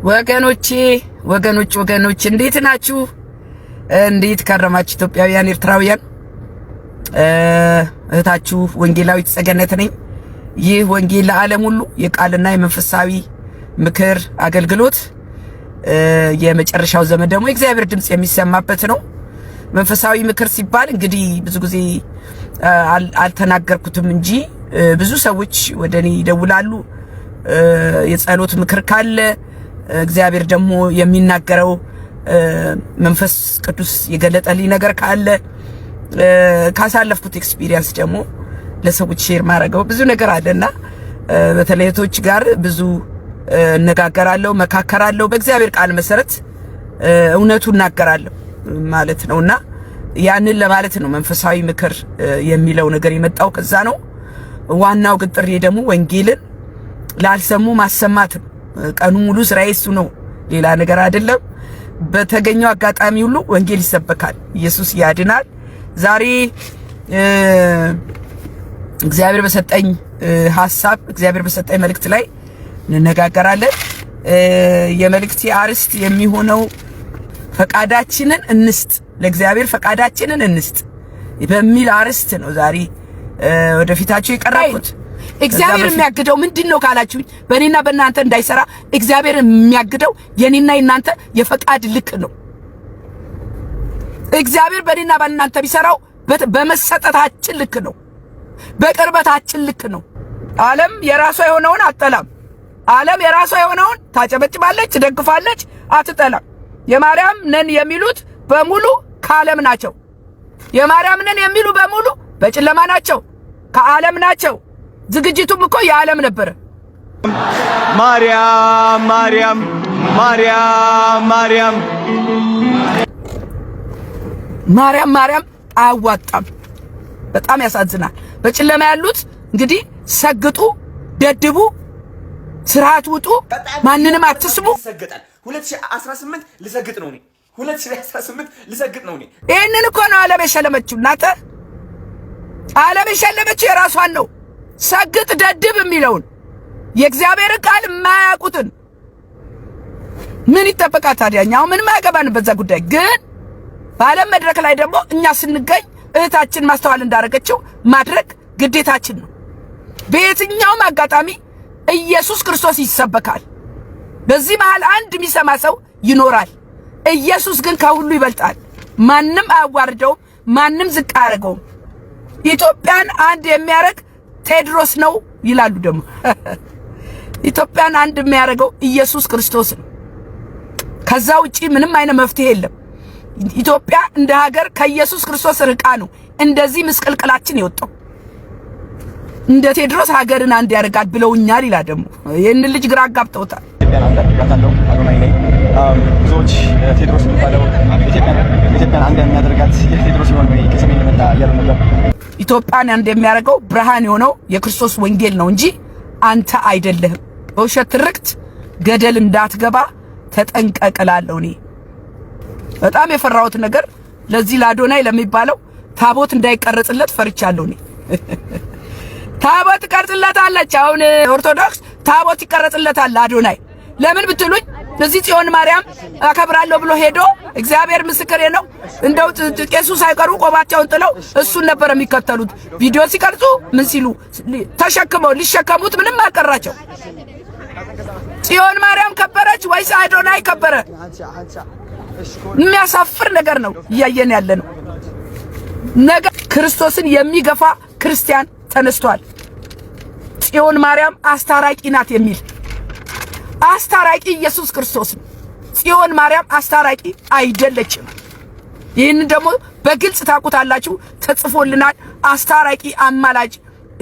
ወገኖች እንዴት ናችሁ? እንዴት ከረማችሁ? ኢትዮጵያውያን ኤርትራውያን፣ እህታችሁ ወንጌላዊት ጸገነት ነኝ። ይህ ወንጌል ለዓለም ሁሉ የቃልና የመንፈሳዊ ምክር አገልግሎት የመጨረሻው ዘመን ደግሞ የእግዚአብሔር ድምጽ የሚሰማበት ነው። መንፈሳዊ ምክር ሲባል እንግዲህ ብዙ ጊዜ አልተናገርኩትም እንጂ ብዙ ሰዎች ወደኔ ይደውላሉ። የጸሎት ምክር ካለ እግዚአብሔር ደግሞ የሚናገረው መንፈስ ቅዱስ የገለጠልኝ ነገር ካለ ካሳለፍኩት ኤክስፒሪየንስ ደግሞ ለሰዎች ሼር ማድረገው ብዙ ነገር አለና በተለይቶች ጋር ብዙ እነጋገራለሁ፣ መካከራለሁ። በእግዚአብሔር ቃል መሰረት እውነቱን እናገራለሁ ማለት ነውና ያንን ለማለት ነው መንፈሳዊ ምክር የሚለው ነገር የመጣው ከዛ ነው። ዋናው ግን ጥሪ ደግሞ ወንጌልን ላልሰሙ ማሰማት ነው። ቀኑ ሙሉ ስራዬ እሱ ነው፣ ሌላ ነገር አይደለም። በተገኘው አጋጣሚ ሁሉ ወንጌል ይሰበካል። ኢየሱስ ያድናል። ዛሬ እግዚአብሔር በሰጠኝ ሐሳብ፣ እግዚአብሔር በሰጠኝ መልእክት ላይ እንነጋገራለን። የመልእክቴ አርዕስት የሚሆነው ፈቃዳችንን እንስጥ፣ ለእግዚአብሔር ፈቃዳችንን እንስጥ በሚል አርዕስት ነው ዛሬ ወደፊታችሁ የቀረብኩት። እግዚአብሔር የሚያግደው ምንድነው ካላችሁኝ፣ በእኔና በእናንተ እንዳይሰራ እግዚአብሔር የሚያግደው የኔና የናንተ የፈቃድ ልክ ነው። እግዚአብሔር በእኔና በእናንተ ቢሰራው በመሰጠታችን ልክ ነው፣ በቅርበታችን ልክ ነው። ዓለም የራሷ የሆነውን አትጠላም። ዓለም የራሷ የሆነውን ታጨበጭባለች፣ ትደግፋለች፣ አትጠላም። የማርያም ነን የሚሉት በሙሉ ከዓለም ናቸው። የማርያም ነን የሚሉ በሙሉ በጨለማ ናቸው፣ ከዓለም ናቸው። ዝግጅቱም እኮ የዓለም ነበረ። ማርያም ማርያም ማርያም ማርያም ማርያም ማርያም አያዋጣም። በጣም ያሳዝናል። በጨለማ ያሉት እንግዲህ ሰግጡ፣ ደድቡ፣ ስርዓት ውጡ፣ ማንንም አትስሙ። 2018 ልሰግጥ ነው እኔ 2018 ልሰግጥ ነው እኔ። ይሄንን እኮ ነው ዓለም የሸለመችው። እናንተ ዓለም የሸለመችው የራሷን ነው። ሰግጥ ደድብ የሚለውን የእግዚአብሔር ቃል የማያውቁትን ምን ይጠበቃል ታዲያ? እኛው ምንም አያገባን በዛ ጉዳይ። ግን በዓለም መድረክ ላይ ደግሞ እኛ ስንገኝ እህታችን ማስተዋል እንዳደረገችው ማድረግ ግዴታችን ነው። በየትኛውም አጋጣሚ ኢየሱስ ክርስቶስ ይሰበካል። በዚህ መሃል አንድ የሚሰማ ሰው ይኖራል። ኢየሱስ ግን ከሁሉ ይበልጣል። ማንም አያዋርደውም፣ ማንም ዝቅ አያደርገውም። ኢትዮጵያን አንድ የሚያደርግ ቴድሮስ ነው ይላሉ። ደግሞ ኢትዮጵያን አንድ የሚያደርገው ኢየሱስ ክርስቶስ ነው። ከዛ ውጪ ምንም አይነት መፍትሄ የለም። ኢትዮጵያ እንደ ሀገር ከኢየሱስ ክርስቶስ ርቃ ነው እንደዚህ ምስቅልቅላችን የወጣው። እንደ ቴድሮስ ሀገርን አንድ ያደርጋል ብለውኛል ይላል። ደግሞ ይሄን ልጅ ግራ አጋብተውታል። ብዙዎች ቴድሮስ የሚባለው ኢትዮጵያን አንድ የሚያደርጋት የቴድሮስ ይሆን ወይ ከሰሜን የመጣ ያሉ ነበር። ኢትዮጵያን አንድ የሚያደርገው ብርሃን የሆነው የክርስቶስ ወንጌል ነው እንጂ አንተ አይደለህም። በውሸት ትርክት ገደል እንዳትገባ ተጠንቀቅላለሁ። እኔ በጣም የፈራሁት ነገር ለዚህ ለአዶናይ ለሚባለው ታቦት እንዳይቀርጽለት ፈርቻለሁ። እኔ ታቦት ይቀርጽለታለች። አሁን ኦርቶዶክስ ታቦት ይቀርጽለታል ለአዶናይ። ለምን ብትሉኝ እዚህ ጽዮን ማርያም አከብራለሁ ብሎ ሄዶ እግዚአብሔር ምስክሬ ነው፣ እንደው ቄሱ ሳይቀሩ ቆባቸውን ጥለው እሱን ነበር የሚከተሉት። ቪዲዮ ሲቀርጹ ምን ሲሉ ተሸክመው ሊሸከሙት ምንም አልቀራቸው። ጽዮን ማርያም ከበረች ወይስ አዶናይ ከበረ? የሚያሳፍር ነገር ነው እያየን ያለ ነው። ነገ ክርስቶስን የሚገፋ ክርስቲያን ተነስቷል። ጽዮን ማርያም አስታራቂ ናት የሚል አስታራቂ ኢየሱስ ክርስቶስ ነው። ጽዮን ማርያም አስታራቂ አይደለችም። ይህን ደግሞ በግልጽ ታውቁታላችሁ፣ ተጽፎልናል። አስታራቂ አማላጅ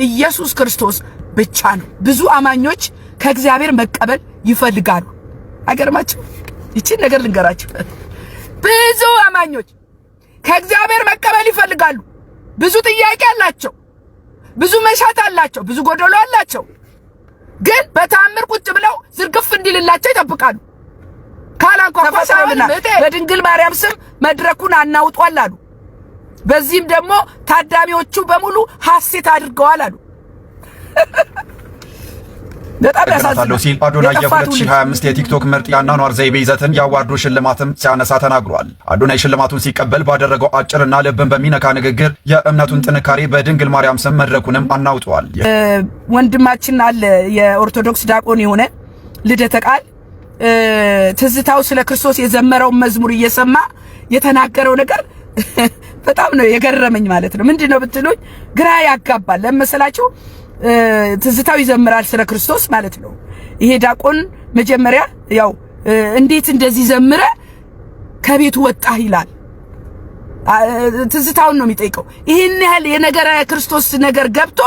ኢየሱስ ክርስቶስ ብቻ ነው። ብዙ አማኞች ከእግዚአብሔር መቀበል ይፈልጋሉ። አይገርማችሁ? ይቺን ነገር ልንገራችሁ። ብዙ አማኞች ከእግዚአብሔር መቀበል ይፈልጋሉ። ብዙ ጥያቄ አላቸው፣ ብዙ መሻት አላቸው፣ ብዙ ጎደሎ አላቸው። ግን በታምር ቁጭ ብለው ዝርግፍ እንዲልላቸው ይጠብቃሉ። ካላንኳኳሳውና በድንግል ማርያም ስም መድረኩን አናውጧል አሉ። በዚህም ደግሞ ታዳሚዎቹ በሙሉ ሐሴት አድርገዋል አሉ። በጣም ያሳዝናል ሲል አዶናይ የ2025 የቲክቶክ ምርጥ የአኗኗር ዘይቤ ይዘትን የአዋርዱ ሽልማትም ሲያነሳ ተናግሯል። አዶናይ ሽልማቱን ሲቀበል ባደረገው አጭርና ልብን በሚነካ ንግግር የእምነቱን ጥንካሬ በድንግል ማርያም ስም መድረኩንም አናውጧል። ወንድማችን አለ የኦርቶዶክስ ዲያቆን የሆነ ልደተ ቃል ትዝታው ስለ ክርስቶስ የዘመረው መዝሙር እየሰማ የተናገረው ነገር በጣም ነው የገረመኝ ማለት ነው። ምንድነው ብትሉኝ ግራ ያጋባል። ለምሳሌላችሁ ትዝታው ይዘምራል ስለ ክርስቶስ ማለት ነው። ይሄ ዲያቆን መጀመሪያ ያው እንዴት እንደዚህ ዘምረ ከቤቱ ወጣህ ይላል። ትዝታውን ነው የሚጠይቀው። ይሄን ያህል የነገረ ክርስቶስ ነገር ገብቶ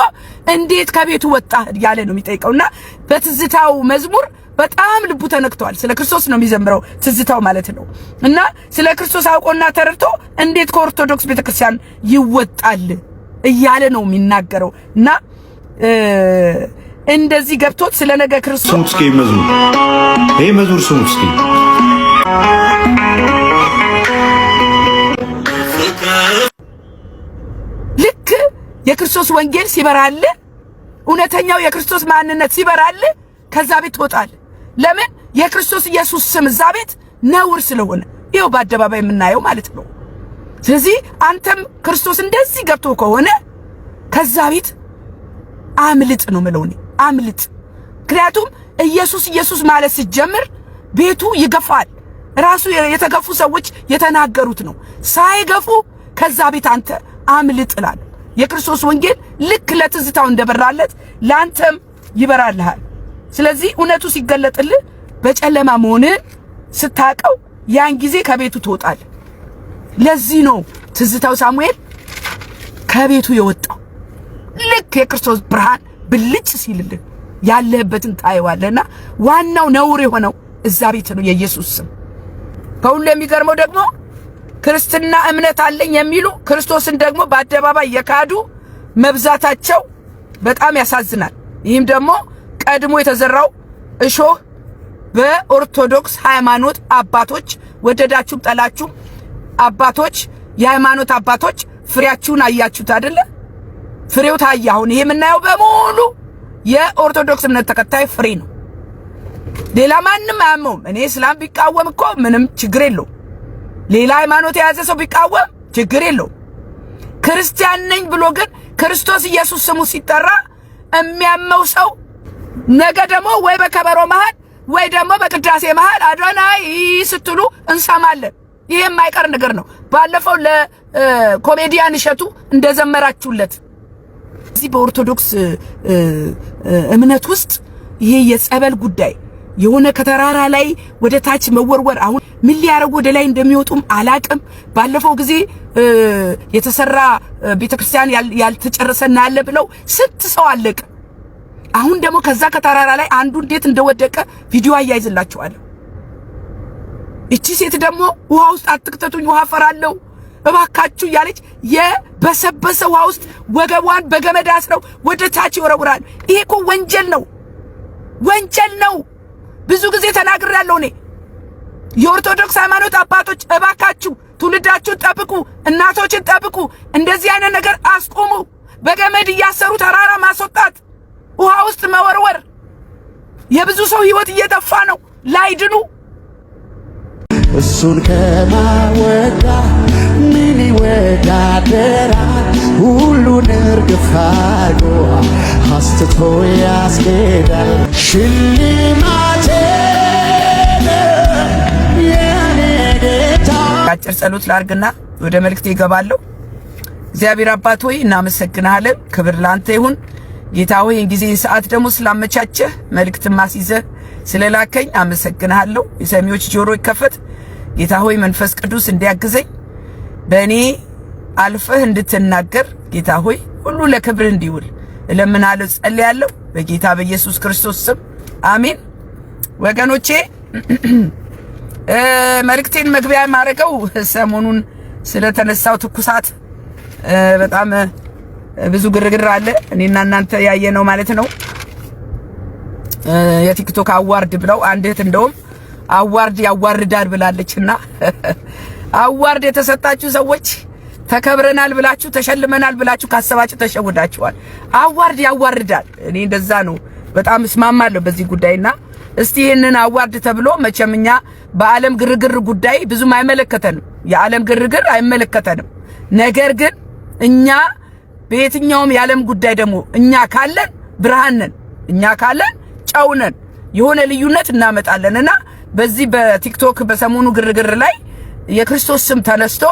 እንዴት ከቤቱ ወጣህ ያለ ነው የሚጠይቀውና በትዝታው መዝሙር በጣም ልቡ ተነክቷል። ስለ ክርስቶስ ነው የሚዘምረው ትዝታው ማለት ነው። እና ስለ ክርስቶስ አውቆና ተረድቶ እንዴት ከኦርቶዶክስ ቤተክርስቲያን ይወጣል እያለ ነው የሚናገረው። እና እንደዚህ ገብቶት ስለ ነገ ክርስቶስ እስኪ መዝሙር ይሄ መዝሙር ስሙት እስኪ ልክ የክርስቶስ ወንጌል ሲበራል፣ እውነተኛው የክርስቶስ ማንነት ሲበራል ከዛ ቤት ትወጣል። ለምን? የክርስቶስ ኢየሱስ ስም እዛ ቤት ነውር ስለሆነ ይኸው በአደባባይ የምናየው ማለት ነው። ስለዚህ አንተም ክርስቶስ እንደዚህ ገብቶ ከሆነ ከዛ ቤት አምልጥ ነው የምለው እኔ፣ አምልጥ። ምክንያቱም ኢየሱስ ማለት ሲጀምር ቤቱ ይገፋል። ራሱ የተገፉ ሰዎች የተናገሩት ነው። ሳይገፉ ከዛ ቤት አንተ አምልጥ እላለሁ። የክርስቶስ ወንጌል ልክ ለትዝታው እንደበራለት ላንተም ይበራልሃል። ስለዚህ እውነቱ ሲገለጥልህ በጨለማ መሆንን ስታቀው ያን ጊዜ ከቤቱ ትወጣለህ። ለዚህ ነው ትዝታው ሳሙኤል ከቤቱ የወጣው። ልክ የክርስቶስ ብርሃን ብልጭ ሲልልህ ያለህበትን ታየዋለህና ዋናው ነውር የሆነው እዛ ቤት ነው የኢየሱስ ስም። ከሁሉ የሚገርመው ደግሞ ክርስትና እምነት አለኝ የሚሉ ክርስቶስን ደግሞ በአደባባይ የካዱ መብዛታቸው በጣም ያሳዝናል። ይህም ደግሞ ቀድሞ የተዘራው እሾህ በኦርቶዶክስ ሃይማኖት አባቶች ወደዳችሁም ጠላችሁ አባቶች፣ የሃይማኖት አባቶች ፍሬያችሁን አያችሁት አይደለ? ፍሬው ታየ። አሁን ይሄ የምናየው በሙሉ የኦርቶዶክስ እምነት ተከታይ ፍሬ ነው። ሌላ ማንም አያመውም። እኔ እስላም ቢቃወም እኮ ምንም ችግር የለው። ሌላ ሃይማኖት የያዘ ሰው ቢቃወም ችግር የለው። ክርስቲያን ነኝ ብሎ ግን ክርስቶስ ኢየሱስ ስሙ ሲጠራ የሚያመው ሰው ነገ ደግሞ ወይ በከበሮ መሃል ወይ ደግሞ በቅዳሴ መሃል አዶናይ ስትሉ እንሰማለን። ይሄ የማይቀር ነገር ነው። ባለፈው ለኮሜዲያን እሸቱ እንደዘመራችሁለት እዚህ በኦርቶዶክስ እምነት ውስጥ ይሄ የጸበል ጉዳይ የሆነ ከተራራ ላይ ወደ ታች መወርወር፣ አሁን ምን ሊያረጉ ወደ ላይ እንደሚወጡም አላቅም። ባለፈው ጊዜ የተሰራ ቤተክርስቲያን ያልተጨረሰና ያለ ብለው ስንት ሰው አለቀ። አሁን ደግሞ ከዛ ከተራራ ላይ አንዱ እንዴት እንደወደቀ ቪዲዮ አያይዝላችኋለሁ። እቺ ሴት ደግሞ ውሃ ውስጥ አትክተቱኝ ውሃ ፈራለሁ እባካችሁ እያለች የበሰበሰ ውሃ ውስጥ ወገቧን በገመድ አስረው ወደ ታች ይወረውራል። ይሄ እኮ ወንጀል ነው፣ ወንጀል ነው። ብዙ ጊዜ ተናግሬያለሁ እኔ። የኦርቶዶክስ ሃይማኖት አባቶች እባካችሁ ትውልዳችሁን ጠብቁ፣ እናቶችን ጠብቁ። እንደዚህ አይነት ነገር አስቆሙ። በገመድ እያሰሩ ተራራ ማስወጣት፣ ውሃ ውስጥ መወርወር፣ የብዙ ሰው ህይወት እየጠፋ ነው ላይድኑ። እሱን ከማወዳ ምን ይወዳደራል? ሁሉን እርግፍ አድርጎ አስትቶ ያስኬዳል። ሽልማቴ የኔ ጌታ። አጭር ጸሎት ላርግና ወደ መልእክቴ እገባለሁ። እግዚአብሔር አባት ሆይ እናመሰግናለን። ክብር ላንተ ይሁን ጌታ ሆይ። ጊዜ ሰዓት ደግሞ ስላመቻቸህ መልእክት ማስይዘህ ስለላከኝ አመሰግናለሁ። የሰሚዎች ጆሮ ይከፈት ጌታ ሆይ። መንፈስ ቅዱስ እንዲያግዘኝ በእኔ አልፈህ እንድትናገር ጌታ ሆይ፣ ሁሉ ለክብር እንዲውል እለምናለሁ፣ ጸልያለሁ በጌታ በኢየሱስ ክርስቶስ ስም አሜን። ወገኖቼ መልእክቴን መግቢያ ማረገው ሰሞኑን ስለተነሳው ትኩሳት በጣም ብዙ ግርግር አለ። እኔና እናንተ ያየነው ማለት ነው። የቲክቶክ አዋርድ ብለው አንድ እህት እንደውም አዋርድ ያዋርዳል ብላለችና አዋርድ የተሰጣችሁ ሰዎች ተከብረናል ብላችሁ ተሸልመናል ብላችሁ ካሰባችሁ ተሸውዳችኋል። አዋርድ ያዋርዳል። እኔ እንደዛ ነው በጣም እስማማለሁ በዚህ ጉዳይና እስቲ ይሄንን አዋርድ ተብሎ መቸምኛ በዓለም ግርግር ጉዳይ ብዙም አይመለከተንም። የዓለም ግርግር አይመለከተንም። ነገር ግን እኛ በየትኛውም የዓለም ጉዳይ ደግሞ እኛ ካለን ብርሃን ነን፣ እኛ ካለን ጨው ነን። የሆነ ልዩነት እናመጣለንና በዚህ በቲክቶክ በሰሞኑ ግርግር ላይ የክርስቶስ ስም ተነስቶ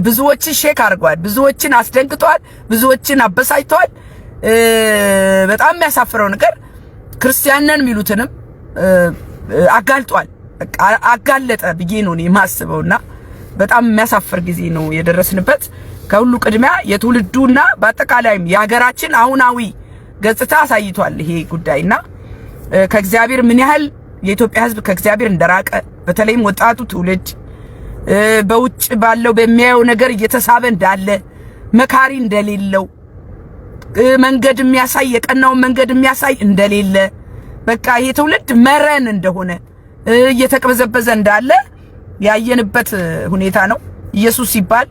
ብዙዎችን ሼክ አድርጓል፣ ብዙዎችን አስደንግጧል፣ ብዙዎችን አበሳጭቷል። በጣም የሚያሳፍረው ነገር ክርስቲያን ነን የሚሉትንም አጋልጧል፣ አጋለጠ ብዬ ነው የማስበውና በጣም የሚያሳፍር ጊዜ ነው የደረስንበት። ከሁሉ ቅድሚያ የትውልዱና በአጠቃላይም የሀገራችን አሁናዊ ገጽታ አሳይቷል ይሄ ጉዳይና ከእግዚአብሔር ምን ያህል የኢትዮጵያ ሕዝብ ከእግዚአብሔር እንደራቀ በተለይም ወጣቱ ትውልድ በውጭ ባለው በሚያየው ነገር እየተሳበ እንዳለ መካሪ እንደሌለው መንገድ የሚያሳይ የቀናውን መንገድ የሚያሳይ እንደሌለ በቃ ይሄ ትውልድ መረን እንደሆነ እየተቀበዘበዘ እንዳለ ያየንበት ሁኔታ ነው። ኢየሱስ ሲባል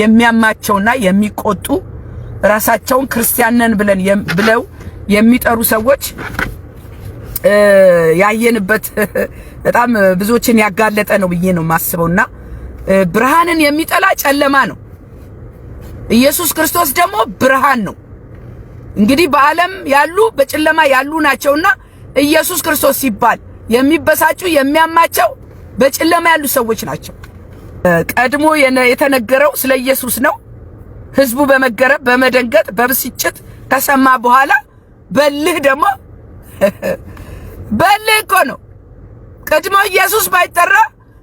የሚያማቸውና የሚቆጡ ራሳቸውን ክርስቲያን ነን ብለው የሚጠሩ ሰዎች ያየንበት በጣም ብዙዎችን ያጋለጠ ነው ብዬ ነው የማስበውና ብርሃንን የሚጠላ ጨለማ ነው። ኢየሱስ ክርስቶስ ደግሞ ብርሃን ነው። እንግዲህ በዓለም ያሉ በጨለማ ያሉ ናቸውና ኢየሱስ ክርስቶስ ሲባል የሚበሳጩ የሚያማቸው በጨለማ ያሉ ሰዎች ናቸው። ቀድሞ የተነገረው ስለ ኢየሱስ ነው። ህዝቡ በመገረም በመደንገጥ በብስጭት ከሰማ በኋላ በልህ ደግሞ በልህ እኮ ነው። ቀድሞ ኢየሱስ ባይጠራ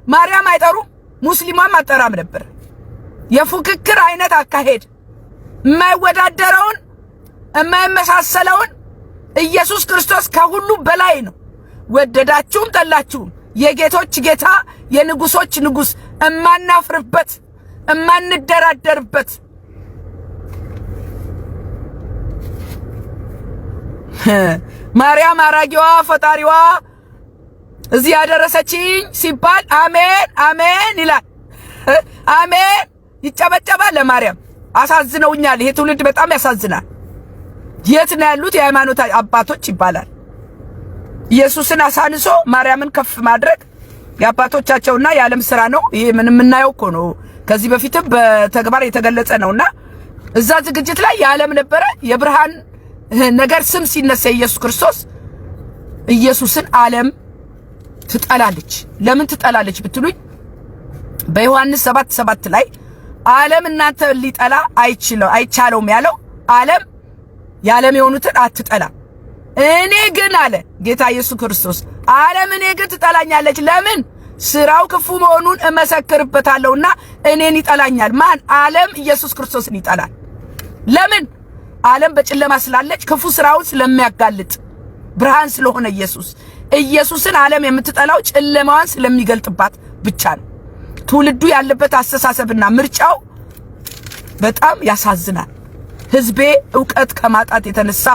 ማርያም አይጠሩም፣ ሙስሊማም አጠራም ነበር። የፉክክር አይነት አካሄድ የማይወዳደረውን የማይመሳሰለውን ኢየሱስ ክርስቶስ ከሁሉ በላይ ነው። ወደዳችሁም ጠላችሁም የጌቶች ጌታ የንጉሶች ንጉስ እማናፍርበት እማንደራደርበት ማርያም አራጊዋ ፈጣሪዋ እዚህ ያደረሰችኝ ሲባል አሜን አሜን ይላል። አሜን ይጨበጨባል ለማርያም። አሳዝነውኛል። ይሄ ትውልድ በጣም ያሳዝናል። የት ነው ያሉት የሃይማኖት አባቶች ይባላል። ኢየሱስን አሳንሶ ማርያምን ከፍ ማድረግ የአባቶቻቸውና የዓለም ስራ ነው። ይሄ ምን የምናየው እኮ ነው። ከዚህ በፊትም በተግባር የተገለጸ ነውና እዛ ዝግጅት ላይ የዓለም ነበረ የብርሃን ነገር ስም ሲነሳ ኢየሱስ ክርስቶስ ኢየሱስን ዓለም ትጠላለች። ለምን ትጠላለች ብትሉኝ በዮሐንስ 7:7 ላይ ዓለም እናንተ ሊጠላ አይቻለውም ያለው ዓለም የዓለም የሆኑትን አትጠላም። እኔ ግን አለ ጌታ ኢየሱስ ክርስቶስ ዓለም እኔ ግን ትጠላኛለች። ለምን? ስራው ክፉ መሆኑን እመሰክርበታለሁና እኔን ይጠላኛል። ማን? ዓለም ኢየሱስ ክርስቶስን ይጠላል። ለምን? ዓለም በጨለማ ስላለች ክፉ ስራውን ስለሚያጋልጥ ብርሃን ስለሆነ ኢየሱስን ዓለም የምትጠላው ጨለማዋን ስለሚገልጥባት ብቻ ነው። ትውልዱ ያለበት አስተሳሰብና ምርጫው በጣም ያሳዝናል። ህዝቤ ዕውቀት ከማጣት የተነሳ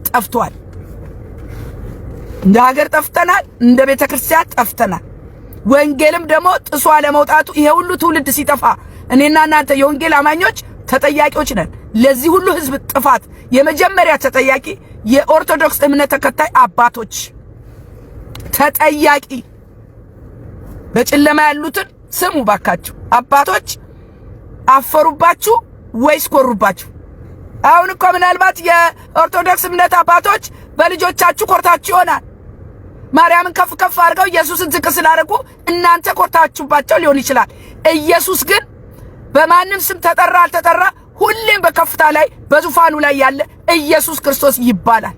ጠፍቷል። እንደ ሀገር ጠፍተናል፣ እንደ ቤተክርስቲያን ጠፍተናል። ወንጌልም ደግሞ ጥሶ ለመውጣቱ ይሄ ሁሉ ትውልድ ሲጠፋ እኔና እናንተ የወንጌል አማኞች ተጠያቂዎች ነን። ለዚህ ሁሉ ህዝብ ጥፋት የመጀመሪያ ተጠያቂ የኦርቶዶክስ እምነት ተከታይ አባቶች ተጠያቂ። በጨለማ ያሉትን ስሙ ባካችሁ። አባቶች አፈሩባችሁ ወይስ ኮሩባችሁ? አሁን እኮ ምናልባት የኦርቶዶክስ እምነት አባቶች በልጆቻችሁ ኮርታችሁ ይሆናል። ማርያምን ከፍ ከፍ አድርገው ኢየሱስን ዝቅ ስላደረጉ እናንተ ኮርታችሁባቸው ሊሆን ይችላል። ኢየሱስ ግን በማንም ስም ተጠራ አልተጠራ ሁሌም በከፍታ ላይ በዙፋኑ ላይ ያለ ኢየሱስ ክርስቶስ ይባላል።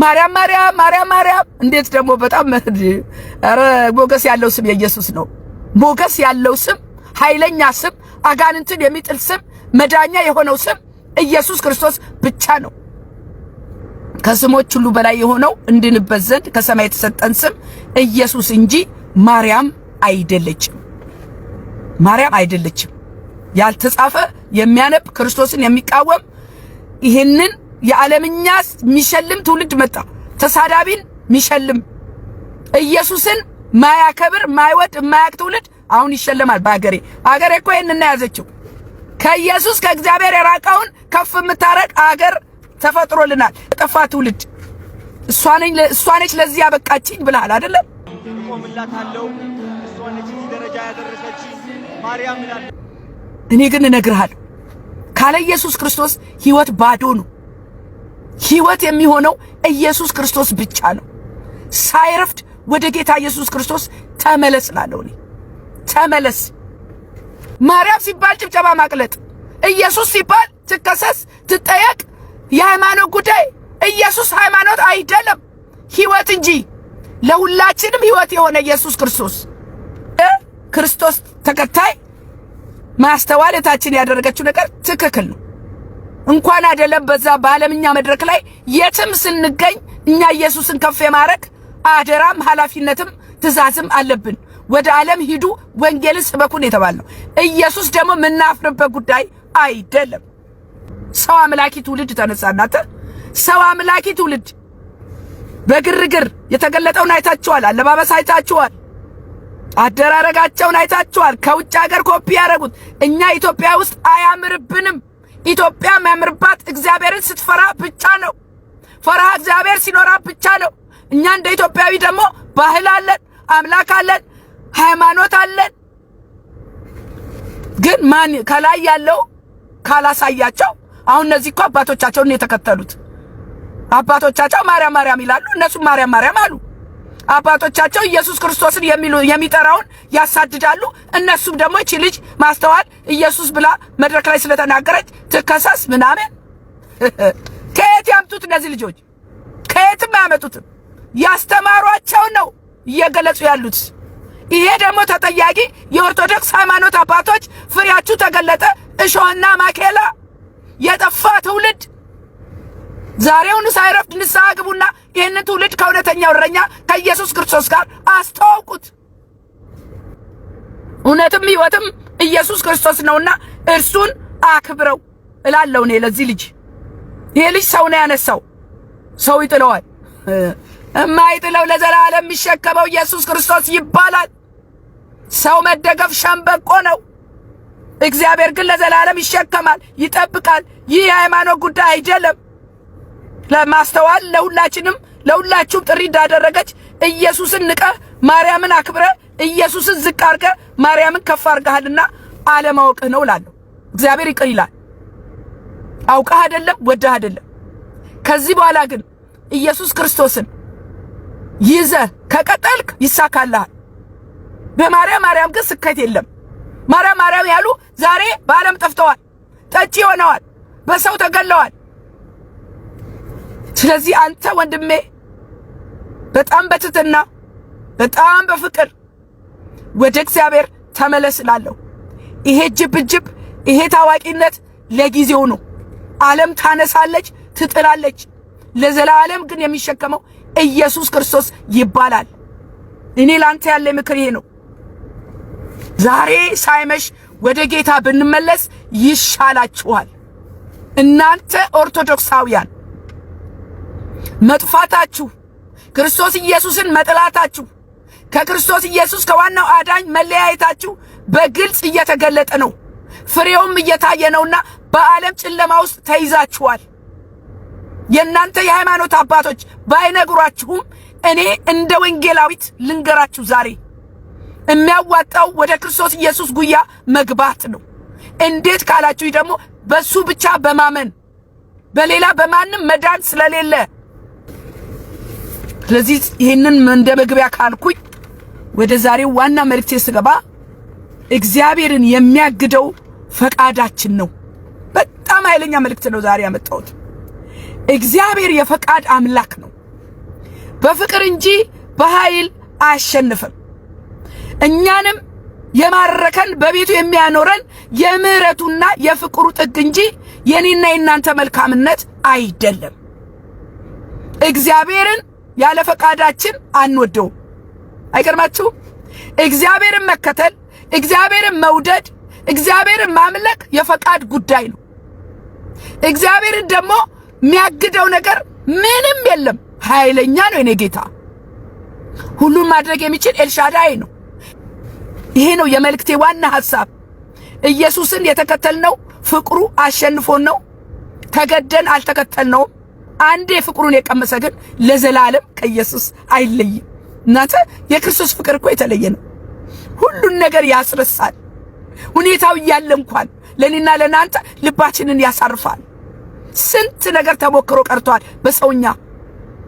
ማርያም ማርያም ማርያም ማርያም እንዴት ደግሞ በጣም ኧረ ሞገስ ያለው ስም የኢየሱስ ነው። ሞገስ ያለው ስም፣ ኃይለኛ ስም፣ አጋንንትን የሚጥል ስም፣ መዳኛ የሆነው ስም ኢየሱስ ክርስቶስ ብቻ ነው። ከስሞች ሁሉ በላይ የሆነው እንድንበት ዘንድ ከሰማይ የተሰጠን ስም ኢየሱስ እንጂ ማርያም አይደለችም። ማርያም አይደለችም። ያልተጻፈ የሚያነብ ክርስቶስን የሚቃወም ይሄንን የዓለምኛ የሚሸልም ትውልድ መጣ። ተሳዳቢን የሚሸልም ኢየሱስን ማያከብር ማይወድ ማያክ ትውልድ አሁን ይሸለማል። በአገሬ እኮ ይሄንን ያዘችው ከኢየሱስ ከእግዚአብሔር የራቀውን ከፍ የምታረቅ አገር ተፈጥሮልናል። ጠፋ ትውልድ እሷ ነች ለዚህ ያበቃችኝ ብለሃል አይደለም? ቆምላታለው እሷ ነች እዚህ ደረጃ ያደረሰች ማርያም ይላል። እኔ ግን እነግርሃለሁ ካለ ኢየሱስ ክርስቶስ ሕይወት ባዶ ነው። ሕይወት የሚሆነው ኢየሱስ ክርስቶስ ብቻ ነው። ሳይረፍድ ወደ ጌታ ኢየሱስ ክርስቶስ ተመለስ እላለሁ። እኔ ተመለስ። ማርያም ሲባል ጭብጨባ ማቅለጥ፣ ኢየሱስ ሲባል ትከሰስ ትጠየቅ፣ የሃይማኖት ጉዳይ። ኢየሱስ ሃይማኖት አይደለም ሕይወት እንጂ ለሁላችንም ሕይወት የሆነ ኢየሱስ ክርስቶስ ተከታይ ማስተዋል የታችን ያደረገችው ነገር ትክክል ነው። እንኳን አይደለም በዛ በዓለምኛ መድረክ ላይ የትም ስንገኝ እኛ ኢየሱስን ከፍ የማድረግ አደራም ኃላፊነትም ትእዛዝም አለብን። ወደ ዓለም ሂዱ ወንጌልን ስበኩን የተባልነው ኢየሱስ ደግሞ ምናፍርበት ጉዳይ አይደለም። ሰው አምላኪ ትውልድ ተነሳናተ ሰው አምላኪ ትውልድ በግርግር የተገለጠውን አይታችኋል። አለባበስ አይታችኋል። አደራረጋቸውን አይታችኋል። ከውጭ ሀገር ኮፒ ያደረጉት። እኛ ኢትዮጵያ ውስጥ አያምርብንም። ኢትዮጵያ የሚያምርባት እግዚአብሔርን ስትፈራ ብቻ ነው። ፈራህ እግዚአብሔር ሲኖራ ብቻ ነው። እኛ እንደ ኢትዮጵያዊ ደግሞ ባህል አለን፣ አምላክ አለን፣ ሃይማኖት አለን። ግን ማን ከላይ ያለው ካላሳያቸው አሁን እነዚህ እኮ አባቶቻቸውን የተከተሉት አባቶቻቸው ማርያም ማርያም ይላሉ፣ እነሱ ማርያም ማርያም አሉ። አባቶቻቸው ኢየሱስ ክርስቶስን የሚጠራውን ያሳድዳሉ። እነሱም ደግሞ እቺ ልጅ ማስተዋል ኢየሱስ ብላ መድረክ ላይ ስለተናገረች ትከሰስ ምናምን። ከየት ያምጡት እነዚህ ልጆች? ከየትም አያመጡትም። ያስተማሯቸው ነው እየገለጹ ያሉት። ይሄ ደግሞ ተጠያቂ የኦርቶዶክስ ሃይማኖት አባቶች ፍሬያችሁ ተገለጠ። እሾህና ማኬላ የጠፋ ትውልድ ዛሬውን ሳይረፍድ ንስሐ ግቡና ይህንን ትውልድ ከእውነተኛው እረኛ ከኢየሱስ ክርስቶስ ጋር አስተዋውቁት። እውነትም ሕይወትም ኢየሱስ ክርስቶስ ነውና እርሱን አክብረው እላለሁ እኔ ለዚህ ልጅ። ይሄ ልጅ ሰው ነው ያነሳው፣ ሰው ይጥለዋል። የማይጥለው ለዘላለም የሚሸከመው ኢየሱስ ክርስቶስ ይባላል። ሰው መደገፍ ሸምበቆ ነው። እግዚአብሔር ግን ለዘላለም ይሸከማል፣ ይጠብቃል። ይህ የሃይማኖት ጉዳይ አይደለም። ለማስተዋል ለሁላችሁም ጥሪ እንዳደረገች ኢየሱስን ንቀህ ማርያምን አክብረህ ኢየሱስን ዝቅ አድርገህ ማርያምን ከፍ አድርገሃልና አለማወቅህ ነው እላለሁ። እግዚአብሔር ይቅር ይላል። አውቀህ አይደለም ወደህ አይደለም። ከዚህ በኋላ ግን ኢየሱስ ክርስቶስን ይዘህ ከቀጠልክ ይሳካልሃል። በማርያም ማርያም ግን ስኬት የለም። ማርያም ማርያም ያሉ ዛሬ በዓለም ጠፍተዋል፣ ጠጪ ሆነዋል፣ በሰው ተገለዋል። ስለዚህ አንተ ወንድሜ በጣም በትህትና በጣም በፍቅር ወደ እግዚአብሔር ተመለስ እላለሁ። ይሄ ጅብ ይሄ ታዋቂነት ለጊዜው ነው። ዓለም ታነሳለች፣ ትጥላለች። ለዘላለም ግን የሚሸከመው ኢየሱስ ክርስቶስ ይባላል። እኔ ላንተ ያለ ምክር ይሄ ነው። ዛሬ ሳይመሽ ወደ ጌታ ብንመለስ ይሻላችኋል። እናንተ ኦርቶዶክሳውያን መጥፋታችሁ፣ ክርስቶስ ኢየሱስን መጥላታችሁ፣ ከክርስቶስ ኢየሱስ ከዋናው አዳኝ መለያየታችሁ በግልጽ እየተገለጠ ነው። ፍሬውም እየታየ ነውና በዓለም ጨለማ ውስጥ ተይዛችኋል። የእናንተ የሃይማኖት አባቶች ባይነግሯችሁም እኔ እንደ ወንጌላዊት ልንገራችሁ። ዛሬ የሚያዋጣው ወደ ክርስቶስ ኢየሱስ ጉያ መግባት ነው። እንዴት ካላችሁ ደግሞ በሱ ብቻ በማመን በሌላ በማንም መዳን ስለሌለ። ስለዚህ ይሄንን እንደ መግቢያ ካልኩኝ ወደ ዛሬው ዋና መልእክቴ ስገባ እግዚአብሔርን የሚያግደው ፈቃዳችን ነው። በጣም ኃይለኛ መልእክት ነው ዛሬ ያመጣሁት። እግዚአብሔር የፈቃድ አምላክ ነው። በፍቅር እንጂ በኃይል አያሸንፍም። እኛንም የማረከን በቤቱ የሚያኖረን የምህረቱና የፍቅሩ ጥግ እንጂ የኔና የናንተ መልካምነት አይደለም። እግዚአብሔርን ያለ ፈቃዳችን አንወደው። አይገርማችሁ? እግዚአብሔርን መከተል፣ እግዚአብሔርን መውደድ፣ እግዚአብሔርን ማምለክ የፈቃድ ጉዳይ ነው። እግዚአብሔርን ደግሞ የሚያግደው ነገር ምንም የለም። ኃይለኛ ነው የኔ ጌታ። ሁሉን ማድረግ የሚችል ኤልሻዳይ ነው። ይሄ ነው የመልእክቴ ዋና ሐሳብ። ኢየሱስን የተከተልነው ፍቅሩ አሸንፎን ነው፣ ተገደን አልተከተልነው። አንዴ ፍቅሩን የቀመሰ ግን ለዘላለም ከኢየሱስ አይለይም። እናንተ የክርስቶስ ፍቅር እኮ የተለየ ነው። ሁሉን ነገር ያስረሳል። ሁኔታው እያለ እንኳን ለኔና ለናንተ ልባችንን ያሳርፋል። ስንት ነገር ተሞክሮ ቀርቷል በሰውኛ።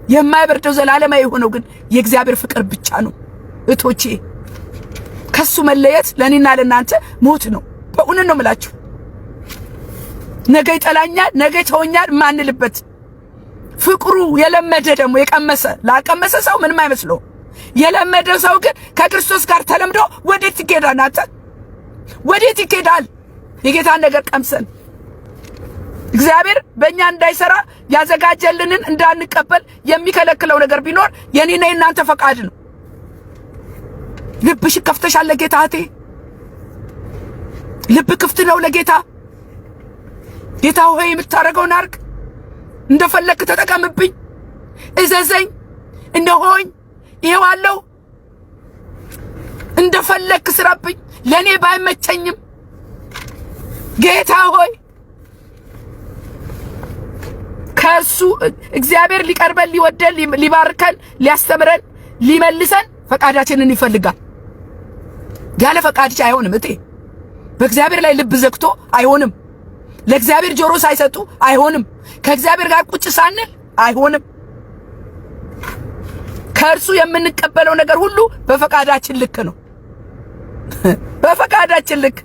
የማይበርደው ዘላለማዊ የሆነው ግን የእግዚአብሔር ፍቅር ብቻ ነው። እቶቼ ከሱ መለየት ለኔና ለናንተ ሞት ነው። በእውነት ነው የምላችሁ። ነገ ይጠላኛል፣ ነገ ተወኛል ማንልበት ፍቅሩ የለመደ ደግሞ የቀመሰ ላቀመሰ ሰው ምንም አይመስለው። የለመደ ሰው ግን ከክርስቶስ ጋር ተለምዶ ወዴት ይኬዳል? ናተ ወዴት ይኬዳል? የጌታን ነገር ቀምሰን እግዚአብሔር በእኛ እንዳይሰራ ያዘጋጀልንን እንዳንቀበል የሚከለክለው ነገር ቢኖር የኔና የናንተ ፈቃድ ነው። ልብሽ ከፍተሻል ለጌታ እህቴ? ልብ ክፍት ነው ለጌታ? ጌታ ሆይ የምታረገውን አርግ፣ እንደፈለክ ተጠቀምብኝ፣ እዘዘኝ፣ እንደሆኝ ይሄዋለሁ፣ እንደፈለክ ስራብኝ፣ ለኔ ባይመቸኝም ጌታ ሆይ ከሱ እግዚአብሔር ሊቀርበን ሊወደን ሊባርከን ሊያስተምረን ሊመልሰን ፈቃዳችንን ይፈልጋል። ያለ ፈቃድሽ አይሆንም እቴ። በእግዚአብሔር ላይ ልብ ዘግቶ አይሆንም። ለእግዚአብሔር ጆሮ ሳይሰጡ አይሆንም። ከእግዚአብሔር ጋር ቁጭ ሳንል አይሆንም። ከእርሱ የምንቀበለው ነገር ሁሉ በፈቃዳችን ልክ ነው። በፈቃዳችን ልክ።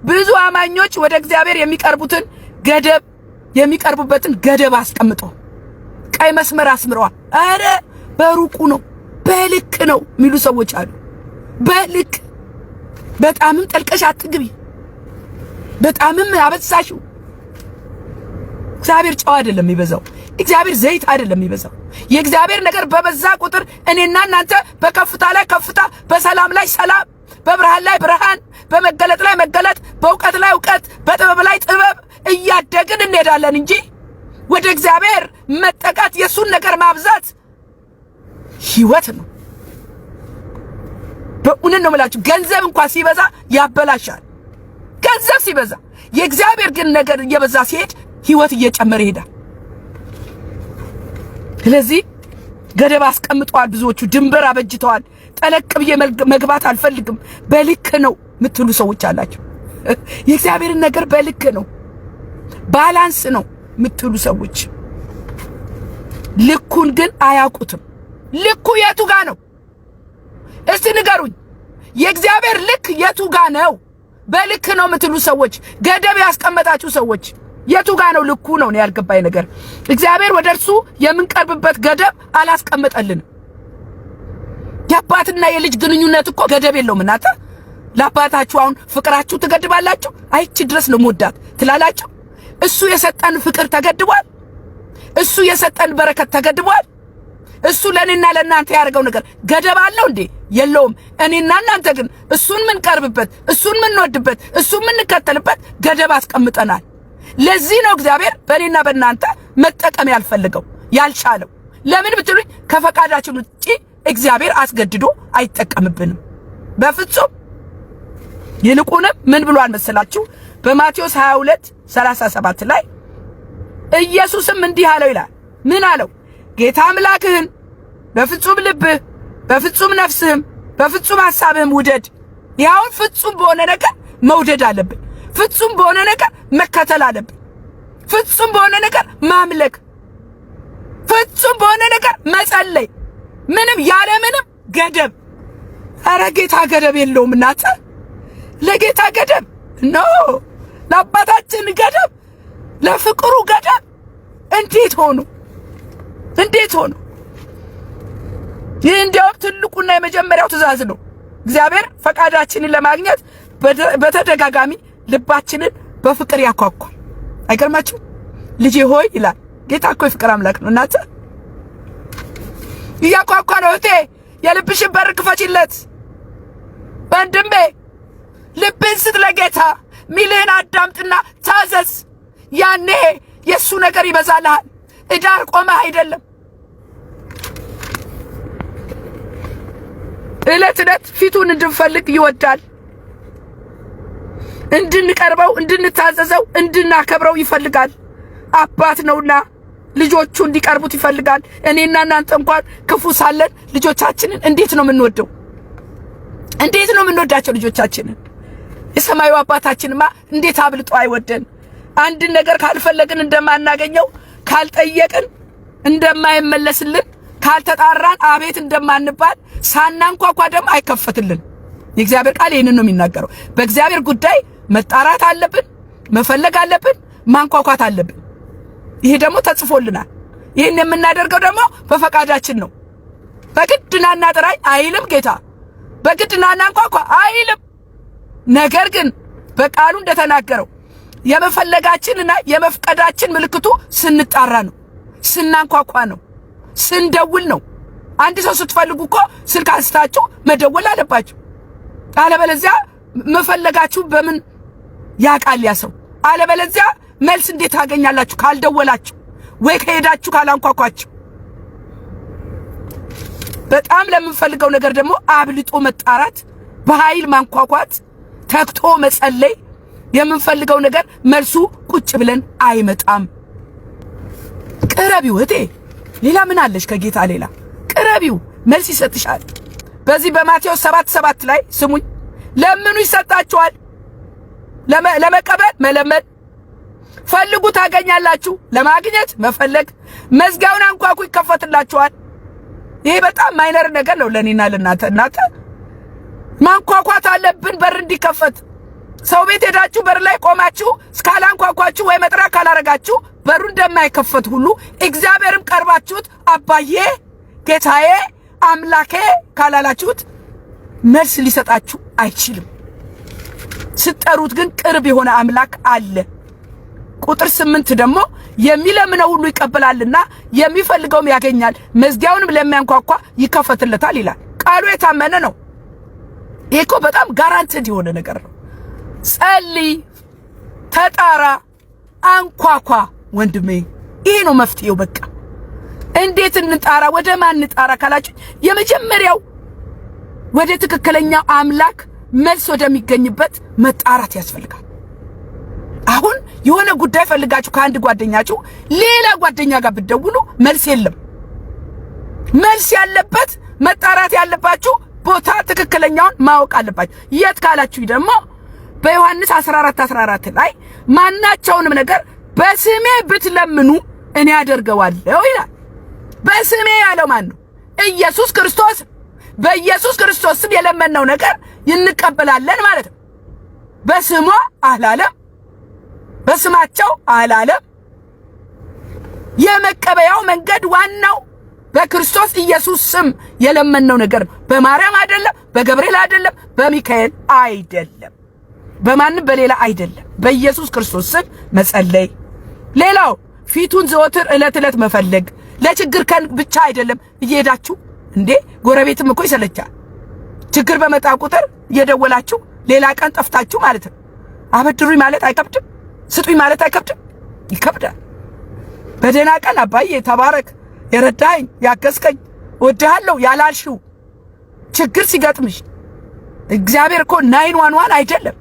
ብዙ አማኞች ወደ እግዚአብሔር የሚቀርቡትን ገደብ የሚቀርቡበትን ገደብ አስቀምጠው ቀይ መስመር አስምረዋል። አረ በሩቁ ነው በልክ ነው የሚሉ ሰዎች አሉ። በልክ በጣምም ጠልቀሽ አትግቢ፣ በጣምም አበዛሽው። እግዚአብሔር ጨው አይደለም የሚበዛው፣ እግዚአብሔር ዘይት አይደለም የሚበዛው። የእግዚአብሔር ነገር በበዛ ቁጥር እኔና እናንተ በከፍታ ላይ ከፍታ፣ በሰላም ላይ ሰላም፣ በብርሃን ላይ ብርሃን፣ በመገለጥ ላይ መገለጥ፣ በእውቀት ላይ እውቀት፣ በጥበብ ላይ ጥበብ እያደግን እንሄዳለን እንጂ ወደ እግዚአብሔር መጠቃት የሱን ነገር ማብዛት ህይወት ነው። በእውነት ነው የምላችሁ። ገንዘብ እንኳን ሲበዛ ያበላሻል። ገንዘብ ሲበዛ፣ የእግዚአብሔር ግን ነገር እየበዛ ሲሄድ ህይወት እየጨመረ ይሄዳል። ስለዚህ ገደብ አስቀምጠዋል ብዙዎቹ፣ ድንበር አበጅተዋል። ጠለቅ ብዬ መግባት አልፈልግም በልክ ነው የምትሉ ሰዎች አላችሁ። የእግዚአብሔርን ነገር በልክ ነው ባላንስ ነው የምትሉ ሰዎች ልኩን ግን አያውቁትም። ልኩ የቱ ጋ ነው? እስቲ ንገሩኝ። የእግዚአብሔር ልክ የቱ ጋ ነው? በልክ ነው የምትሉ ሰዎች፣ ገደብ ያስቀመጣችሁ ሰዎች የቱ ጋ ነው ልኩ ነው ያልገባኝ ነገር። እግዚአብሔር ወደ እርሱ የምንቀርብበት ገደብ አላስቀመጠልንም። የአባትና የልጅ ግንኙነት እኮ ገደብ የለውም። እናንተ ለአባታችሁ አሁን ፍቅራችሁ ትገድባላችሁ። አይቺ ድረስ ነው መወዳት ትላላችሁ። እሱ የሰጠን ፍቅር ተገድቧል። እሱ የሰጠን በረከት ተገድቧል። እሱ ለኔና ለናንተ ያደርገው ነገር ገደብ አለው እንዴ? የለውም። እኔና እናንተ ግን እሱን ምንቀርብበት፣ እሱን ምንወድበት፣ እሱን ምንከተልበት ገደብ አስቀምጠናል። ለዚህ ነው እግዚአብሔር በእኔና በእናንተ መጠቀም ያልፈልገው ያልቻለው። ለምን ብትሉኝ ከፈቃዳችን ውጪ እግዚአብሔር አስገድዶ አይጠቀምብንም በፍጹም። ይልቁንም ምን ብሏል መሰላችሁ? በማቴዎስ 22:37 ላይ ኢየሱስም እንዲህ አለው ይላል። ምን አለው? ጌታ አምላክህን በፍጹም ልብህ፣ በፍጹም ነፍስህም፣ በፍጹም ሐሳብህም ውደድ። ያው ፍጹም በሆነ ነገር መውደድ አለብን። ፍጹም በሆነ ነገር መከተል አለብን። ፍጹም በሆነ ነገር ማምለክ፣ ፍጹም በሆነ ነገር መጸለይ፣ ምንም ያለ ምንም ገደብ። ኧረ ጌታ ገደብ የለውም እናንተ። ለጌታ ገደብ ኖ፣ ለአባታችን ገደብ፣ ለፍቅሩ ገደብ እንዴት ሆኑ? እንዴት ሆኑ? ይህ እንዲያውም ትልቁና የመጀመሪያው ትእዛዝ ነው። እግዚአብሔር ፈቃዳችንን ለማግኘት በተደጋጋሚ ልባችንን በፍቅር ያኳኳል። አይገርማችሁ? ልጄ ሆይ ይላል ጌታ። እኮ የፍቅር አምላክ ነው እናንተ። እያኳኳ ነው። እህቴ የልብሽን በር ክፈችለት። ወንድሜ ልብን ስጥ ለጌታ። ሚልህን አዳምጥና ታዘዝ። ያኔ የሱ ነገር ይበዛልሃል። እዳር ቆመህ አይደለም። እለት እለት ፊቱን እንድንፈልግ ይወዳል። እንድንቀርበው፣ እንድንታዘዘው፣ እንድናከብረው ይፈልጋል። አባት ነውና ልጆቹ እንዲቀርቡት ይፈልጋል። እኔና እናንተ እንኳን ክፉ ሳለን ልጆቻችንን እንዴት ነው የምንወደው? እንዴት ነው የምንወዳቸው ልጆቻችንን? የሰማዩ አባታችንማ እንዴት አብልጦ አይወደን? አንድ ነገር ካልፈለግን እንደማናገኘው፣ ካልጠየቅን እንደማይመለስልን፣ ካልተጣራን አቤት እንደማንባል፣ ሳናንኳኳ ደግሞ አይከፈትልን። የእግዚአብሔር ቃል ይህንን ነው የሚናገረው። በእግዚአብሔር ጉዳይ መጣራት አለብን፣ መፈለግ አለብን፣ ማንኳኳት አለብን። ይሄ ደግሞ ተጽፎልናል። ይህን የምናደርገው ደግሞ በፈቃዳችን ነው። በግድ ና ጥራኝ አይልም ጌታ። በግድ ና አንኳኳ አይልም። ነገር ግን በቃሉ እንደተናገረው የመፈለጋችንና የመፍቀዳችን ምልክቱ ስንጣራ ነው፣ ስናንኳኳ ነው፣ ስንደውል ነው። አንድ ሰው ስትፈልጉ እኮ ስልክ አንስታችሁ መደወል አለባችሁ። አለበለዚያ መፈለጋችሁ በምን ያቃል ያ ሰው? አለበለዚያ መልስ እንዴት ታገኛላችሁ ካልደወላችሁ ወይ ከሄዳችሁ ካላንኳኳችሁ? በጣም ለምንፈልገው ነገር ደግሞ አብልጦ መጣራት፣ በኃይል ማንኳኳት፣ ተክቶ መጸለይ። የምንፈልገው ነገር መልሱ ቁጭ ብለን አይመጣም። ቅረቢው እቴ፣ ሌላ ምን አለሽ ከጌታ ሌላ? ቅረቢው መልስ ይሰጥሻል። በዚህ በማቴዎስ 7:7 ላይ ስሙኝ፣ ለምኑ ይሰጣችኋል፣ ለመቀበል መለመን፣ ፈልጉ ታገኛላችሁ፣ ለማግኘት መፈለግ፣ መዝጊያውን አንኳኩ ይከፈትላችኋል። ይሄ በጣም ማይነር ነገር ነው ለኔና ለናንተ። እናንተ ማንኳኳት አለብን በር እንዲከፈት። ሰው ቤት ሄዳችሁ በር ላይ ቆማችሁ እስካላንኳኳችሁ ወይ መጥራ ካላረጋችሁ በሩ እንደማይከፈት ሁሉ እግዚአብሔርም ቀርባችሁት አባዬ ጌታዬ አምላኬ ካላላችሁት መልስ ሊሰጣችሁ አይችልም። ስትጠሩት ግን ቅርብ የሆነ አምላክ አለ። ቁጥር 8 ደግሞ የሚለምነው ሁሉ ይቀበላልና የሚፈልገውም ያገኛል፣ መዝጊያውንም ለሚያንኳኳ ይከፈትለታል ይላል። ቃሉ የታመነ ነው። ይሄ እኮ በጣም ጋራንቲድ የሆነ ነገር ነው። ጸልይ፣ ተጣራ፣ አንኳኳ ወንድሜ። ይሄ ነው መፍትሄው። በቃ እንዴት እንጣራ? ወደ ማን እንጣራ ካላችሁ የመጀመሪያው ወደ ትክክለኛው አምላክ መልስ ወደሚገኝበት መጣራት ያስፈልጋል። አሁን የሆነ ጉዳይ ፈልጋችሁ ከአንድ ጓደኛችሁ ሌላ ጓደኛ ጋር ብትደውሉ መልስ የለም። መልስ ያለበት መጣራት ያለባችሁ ቦታ ትክክለኛውን ማወቅ አለባችሁ። የት ካላችሁ ደግሞ በዮሐንስ 14:14 ላይ ማናቸውንም ነገር በስሜ ብትለምኑ እኔ አደርገዋለሁ ይላል። በስሜ ያለው ማን ነው? ኢየሱስ ክርስቶስ። በኢየሱስ ክርስቶስ ስም የለመነው ነገር እንቀበላለን ማለት ነው። በስሙ አላለም፣ በስማቸው አላለም። የመቀበያው መንገድ ዋናው በክርስቶስ ኢየሱስ ስም የለመነው ነገር ነው። በማርያም አይደለም፣ በገብርኤል አይደለም፣ በሚካኤል አይደለም፣ በማንም በሌላ አይደለም። በኢየሱስ ክርስቶስ ስም መጸለይ። ሌላው ፊቱን ዘወትር ዕለት መፈለግ። ለችግር ቀን ብቻ አይደለም እየሄዳችሁ እንዴ። ጎረቤትም እኮ ይሰለቻል። ችግር በመጣ ቁጥር እየደወላችሁ ሌላ ቀን ጠፍታችሁ ማለት ነው። አበድሩኝ ማለት አይከብድም? ስጡኝ ማለት አይከብድም? ይከብዳል። በደህና ቀን አባዬ ተባረክ፣ የረዳኸኝ ያገዝከኝ፣ ወድሃለሁ ያላልሽው ችግር ሲገጥምሽ እግዚአብሔር እኮ 911 አይደለም፣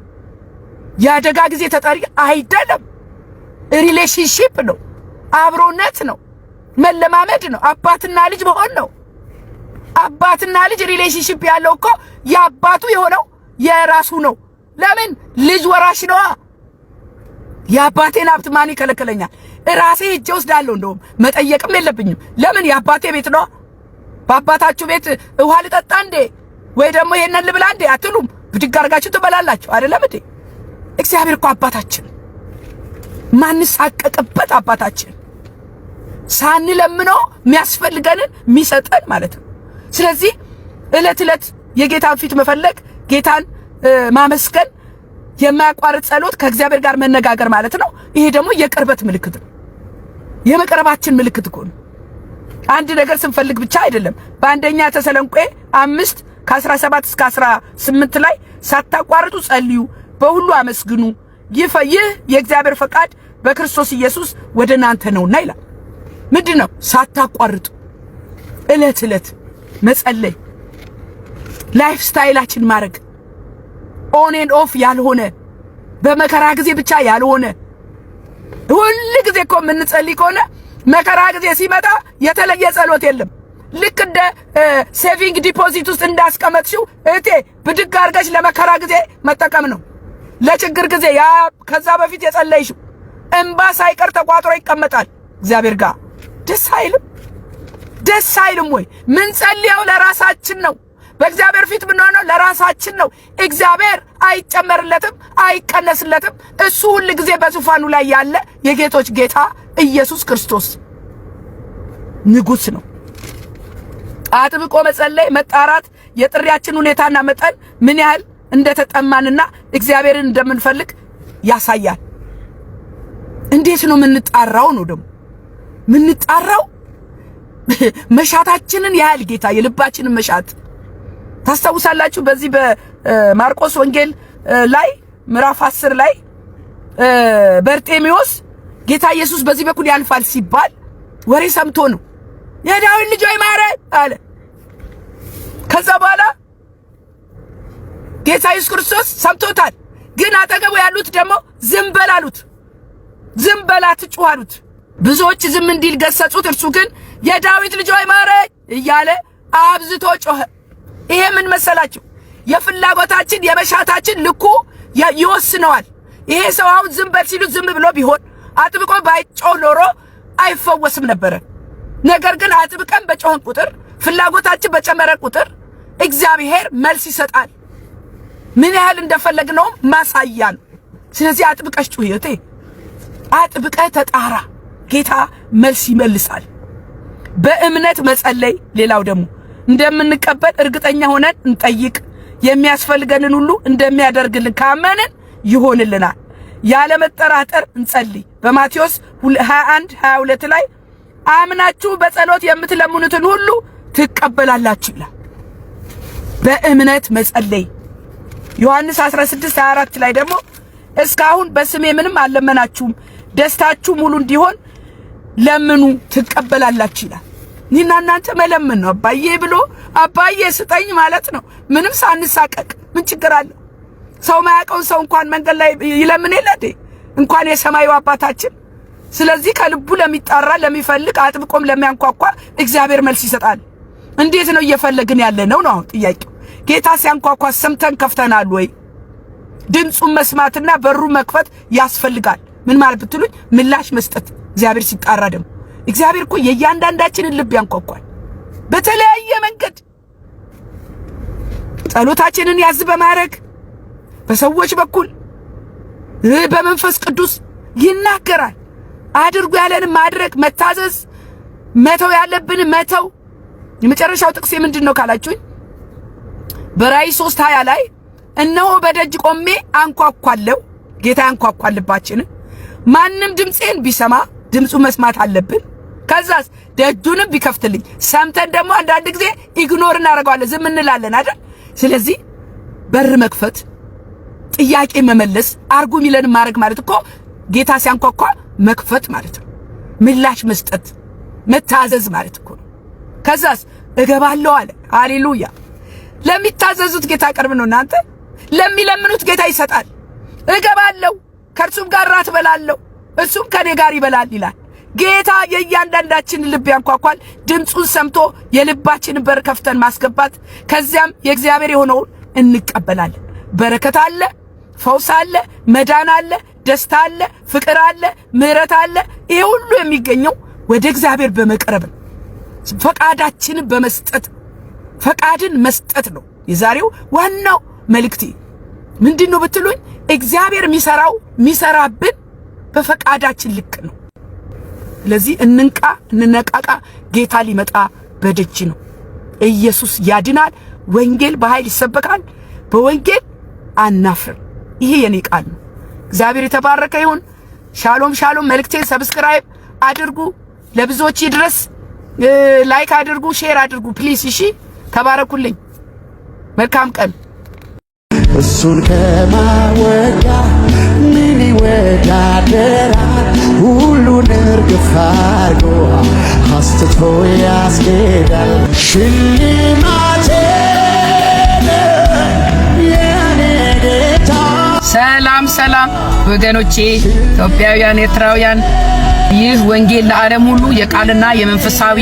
የአደጋ ጊዜ ተጠሪ አይደለም። ሪሌሽንሺፕ ነው፣ አብሮነት ነው፣ መለማመድ ነው፣ አባትና ልጅ መሆን ነው። አባትና ልጅ ሪሌሽንሺፕ ያለው እኮ የአባቱ የሆነው የራሱ ነው። ለምን? ልጅ ወራሽ ነዋ። የአባቴን ሀብት ማን ይከለክለኛል? ራሴ ሄጄ ወስዳለሁ። እንደውም መጠየቅም የለብኝም። ለምን? የአባቴ ቤት ነው። በአባታችሁ ቤት ውሃ ልጠጣ እንዴ ወይ ደግሞ ይሄንን ልብላ እንዴ አትሉም? ብድግ አድርጋችሁ ትበላላችሁ አይደለም እንዴ? እግዚአብሔር እኮ አባታችን፣ ማንሳቀቅበት አባታችን፣ ሳንለምነው የሚያስፈልገንን የሚሰጠን ማለት ነው። ስለዚህ ዕለት የጌታን ፊት መፈለግ፣ ጌታን ማመስገን፣ የማያቋርጥ ጸሎት፣ ከእግዚአብሔር ጋር መነጋገር ማለት ነው። ይሄ ደግሞ የቅርበት ምልክት ነው። የመቅረባችን ምልክት እኮ ነው። አንድ ነገር ስንፈልግ ብቻ አይደለም። በአንደኛ ተሰሎንቄ 5:17 እስከ 18 ላይ ሳታቋርጡ ጸልዩ፣ በሁሉ አመስግኑ፣ ይህ የእግዚአብሔር ፈቃድ በክርስቶስ ኢየሱስ ወደ እናንተ ነውና ይላል። ምንድነው? ሳታቋርጡ ዕለት መጸለይ፣ ላይፍ ስታይላችን ማድረግ፣ ኦን ኤንድ ኦፍ ያልሆነ፣ በመከራ ጊዜ ብቻ ያልሆነ፣ ሁል ሁሉ ጊዜ እኮ የምንጸልይ ከሆነ መከራ ጊዜ ሲመጣ የተለየ ጸሎት የለም። ልክ እንደ ሴቪንግ ዲፖዚት ውስጥ እንዳስቀመጥሽው እቴ ብድግ አድርገሽ ለመከራ ጊዜ መጠቀም ነው። ለችግር ጊዜ ያ ከዛ በፊት የጸለይሽው እንባ ሳይቀር ተቋጥሮ ይቀመጣል እግዚአብሔር ጋር። ደስ አይልም? ደስ አይልም ወይ? ምን ጸልየው ለራሳችን ነው። በእግዚአብሔር ፊት ምን ሆነው ለራሳችን ነው። እግዚአብሔር አይጨመርለትም፣ አይቀነስለትም። እሱ ሁሉ ጊዜ በዙፋኑ ላይ ያለ የጌቶች ጌታ ኢየሱስ ክርስቶስ ንጉስ ነው። አጥብቆ መጸለይ መጣራት የጥሪያችን ሁኔታና መጠን ምን ያህል እንደተጠማንና እግዚአብሔርን እንደምንፈልግ ያሳያል። እንዴት ነው የምንጣራው? ነው ደግሞ የምንጣራው መሻታችንን ያህል ጌታ የልባችንን መሻት ታስታውሳላችሁ። በዚህ በማርቆስ ወንጌል ላይ ምዕራፍ 10 ላይ በርጤሜዎስ ጌታ ኢየሱስ በዚህ በኩል ያልፋል ሲባል ወሬ ሰምቶ ነው። የዳዊት ልጅ ሆይ ማረኝ አለ። ከዛ በኋላ ጌታ ኢየሱስ ክርስቶስ ሰምቶታል። ግን አጠገቡ ያሉት ደግሞ ዝም በል አሉት። ዝም በል አትጩህ አሉት። ብዙዎች ዝም እንዲል ገሰጹት። እርሱ ግን የዳዊት ልጅ ሆይ ማረኝ እያለ አብዝቶ ጮኸ። ይሄ ምን መሰላችሁ? የፍላጎታችን የመሻታችን ልኩ ይወስነዋል። ይሄ ሰው አሁን ዝም በል ሲሉት ዝም ብሎ ቢሆን አጥብቆ ባይጮህ ኖሮ አይፈወስም ነበር። ነገር ግን አጥብቀን በጮህን ቁጥር ፍላጎታችን በጨመረ ቁጥር እግዚአብሔር መልስ ይሰጣል። ምን ያህል እንደፈለግነው ማሳያ ነው። ስለዚህ አጥብቀሽ ጩህ እቴ፣ አጥብቀህ ተጣራ። ጌታ መልስ ይመልሳል። በእምነት መጸለይ ሌላው ደግሞ እንደምንቀበል እርግጠኛ ሆነን እንጠይቅ። የሚያስፈልገንን ሁሉ እንደሚያደርግልን ካመንን ይሆንልናል። ያለ መጠራጠር እንጸልይ። በማቴዎስ 21:22 ላይ አምናችሁ በጸሎት የምትለምኑትን ሁሉ ትቀበላላችሁ ይላል። በእምነት መጸለይ። ዮሐንስ 16:24 ላይ ደግሞ እስካሁን በስሜ ምንም አልለመናችሁም፣ ደስታችሁ ሙሉ እንዲሆን ለምኑ ትቀበላላችሁ ይላል። እኔና እናንተ መለመን ነው። አባዬ ብሎ አባዬ ስጠኝ ማለት ነው። ምንም ሳንሳቀቅ ምን ችግር አለው? ሰው ማያውቀውን ሰው እንኳን መንገድ ላይ ይለምን የለ እንኳን የሰማዩ አባታችን። ስለዚህ ከልቡ ለሚጣራ ለሚፈልግ አጥብቆም ለሚያንኳኳ እግዚአብሔር መልስ ይሰጣል። እንዴት ነው እየፈለግን ያለ ነው አሁን ጥያቄው። ጌታ ሲያንኳኳ ሰምተን ከፍተናል ወይ? ድምጹን መስማትና በሩ መክፈት ያስፈልጋል። ምን ማለት ብትሉኝ ምላሽ መስጠት። እግዚአብሔር ሲጣራ ደግሞ እግዚአብሔር እኮ የእያንዳንዳችንን ልብ ያንኳኳል በተለያየ መንገድ። ጸሎታችንን ያዝ በማድረግ በሰዎች በኩል በመንፈስ ቅዱስ ይናገራል። አድርጉ ያለን ማድረግ፣ መታዘዝ፣ መተው ያለብን መተው። የመጨረሻው ጥቅስ ምንድነው ካላችሁኝ በራእይ 3:20 ላይ እነሆ በደጅ ቆሜ አንኳኳለሁ። ጌታ ያንኳኳል ልባችንን። ማንም ድምጼን ቢሰማ ድምጹ መስማት አለብን። ከዛስ ደጁንም ቢከፍትልኝ ሰምተን ደግሞ አንዳንድ ጊዜ ኢግኖር እናደርጋለን፣ ዝም እንላለን አይደል? ስለዚህ በር መክፈት፣ ጥያቄ መመለስ፣ አርጉ ሚለን ማድረግ ማለት እኮ ጌታ ሲያንኳኳ መክፈት ማለት ነው። ምላሽ መስጠት፣ መታዘዝ ማለት እኮ ነው። ከዛስ እገባለሁ አለ። ሃሌሉያ! ለሚታዘዙት ጌታ ቅርብ ነው። እናንተ ለሚለምኑት ጌታ ይሰጣል። እገባለሁ፣ ከእርሱም ጋር ራት በላለሁ፣ እሱም ከኔ ጋር ይበላል ይላል ጌታ። የእያንዳንዳችን ልብ ያንኳኳል። ድምጹን ሰምቶ የልባችንን በር ከፍተን ማስገባት፣ ከዚያም የእግዚአብሔር የሆነውን እንቀበላለን። በረከት አለ፣ ፈውስ አለ፣ መዳን አለ፣ ደስታ አለ፣ ፍቅር አለ፣ ምህረት አለ። ይሄ ሁሉ የሚገኘው ወደ እግዚአብሔር በመቅረብ ፈቃዳችንን በመስጠት ፈቃድን መስጠት ነው። የዛሬው ዋናው መልእክቴ ምንድነው ብትሉኝ እግዚአብሔር የሚሰራብን በፈቃዳችን ልክ ነው። ስለዚህ እንንቃ፣ እንነቃቃ። ጌታ ሊመጣ በደጅ ነው። ኢየሱስ ያድናል። ወንጌል በኃይል ይሰበካል። በወንጌል አናፍር። ይሄ የኔ ቃል ነው። እግዚአብሔር የተባረከ ይሁን። ሻሎም ሻሎም። መልእክቴን ሰብስክራይብ አድርጉ፣ ለብዙዎች ይድረስ። ላይክ አድርጉ፣ ሼር አድርጉ ፕሊዝ። እሺ፣ ተባረኩልኝ። መልካም ቀን። እሱን ከማወጋ ምን ይወዳደራል? ሁሉን እርግፍ አድርጎ አስትቶ ያስኬዳል። ሽልማቴ የኔ ጌታ። ሰላም ሰላም ወገኖቼ ኢትዮጵያውያን፣ ኤርትራውያን ይህ ወንጌል ለዓለም ሁሉ የቃልና የመንፈሳዊ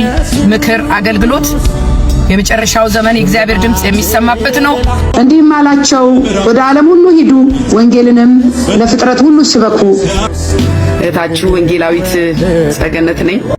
ምክር አገልግሎት የመጨረሻው ዘመን የእግዚአብሔር ድምጽ የሚሰማበት ነው። እንዲህም አላቸው፣ ወደ ዓለም ሁሉ ሂዱ፣ ወንጌልንም ለፍጥረት ሁሉ ስበኩ። እህታችሁ ወንጌላዊት ጸገነት ነኝ።